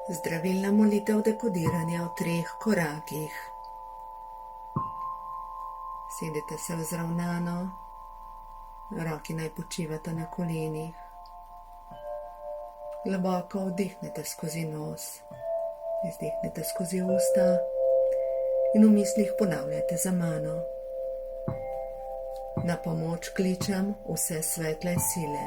Zdravilna molitev dekodiranja v 3 korakih. Sedite se vzravnano, roki naj počivata na kolenih. Globoko vdihnete skozi nos, izdihnete skozi usta in v mislih ponavljate za mano. Na pomoč kličem vse svetle sile.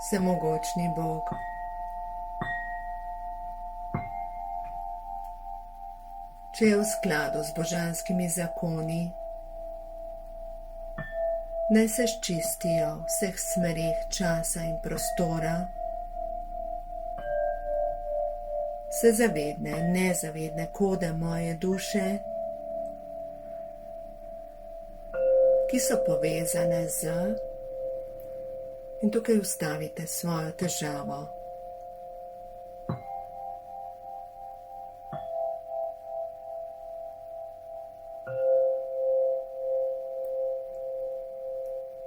Vsemogočni Bog. Če je v skladu z božanskimi zakoni, naj se sčistijo v vseh smereh časa in prostora, vse zavedne in nezavedne kode moje duše, ki so povezane z. In tukaj ustavite svojo težavo.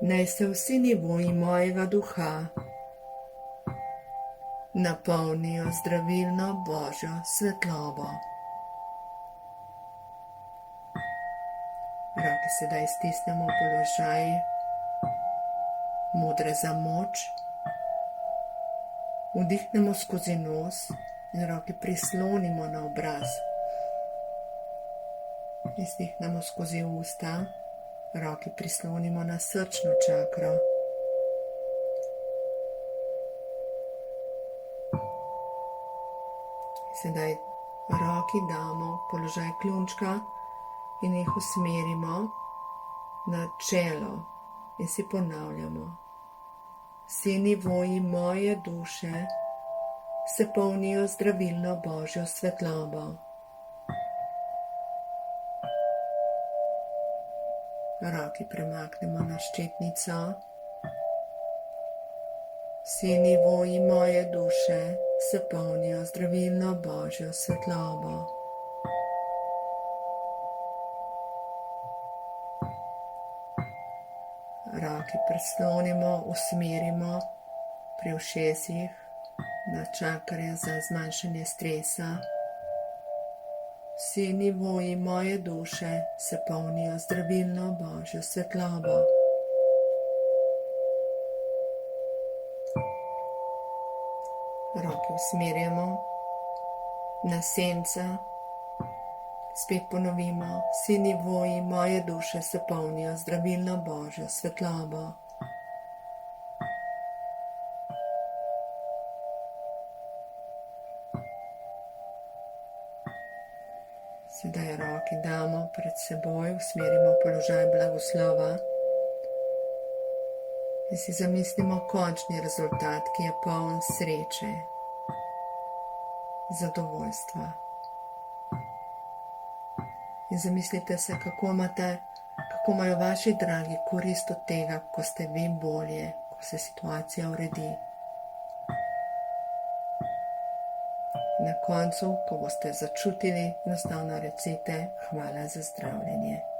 Naj se vsi nivoji mojega duha napolnijo zdravilno Božjo svetlobo. Roke sedaj stisnemo v položaj modre za moč. Vdihnemo skozi nos in roke prislonimo na obraz. Izdihnemo skozi usta, roke prislonimo na srčno čakro. Sedaj roki damo v položaj ključka in jih usmerimo na čelo in si ponavljamo. Vsi nivoji moje duše se polnijo zdravilno Božjo svetlobo. Roki premaknemo na ščitnico. Vsi nivoji moje duše se polnijo zdravilno Božjo svetlobo. Roki prislonimo, usmerimo pri ušesih na čakre za zmanjšanje stresa. Vsi nivoji moje duše se polnijo zdravilno Božjo svetlobo. Roke usmerjamo na senca. Spet ponovimo, vsi nivoji moje duše se polnijo zdravilno Božjo svetlobo. Sedaj roki damo pred seboj, usmerimo položaj blagoslova in si zamislimo končni rezultat, ki je poln sreče, zadovoljstva. In zamislite se, kako imajo vaši dragi korist od tega, ko ste vi bolje, ko se situacija uredi. Na koncu, ko boste začutili, enostavno recite hvala za zdravljenje.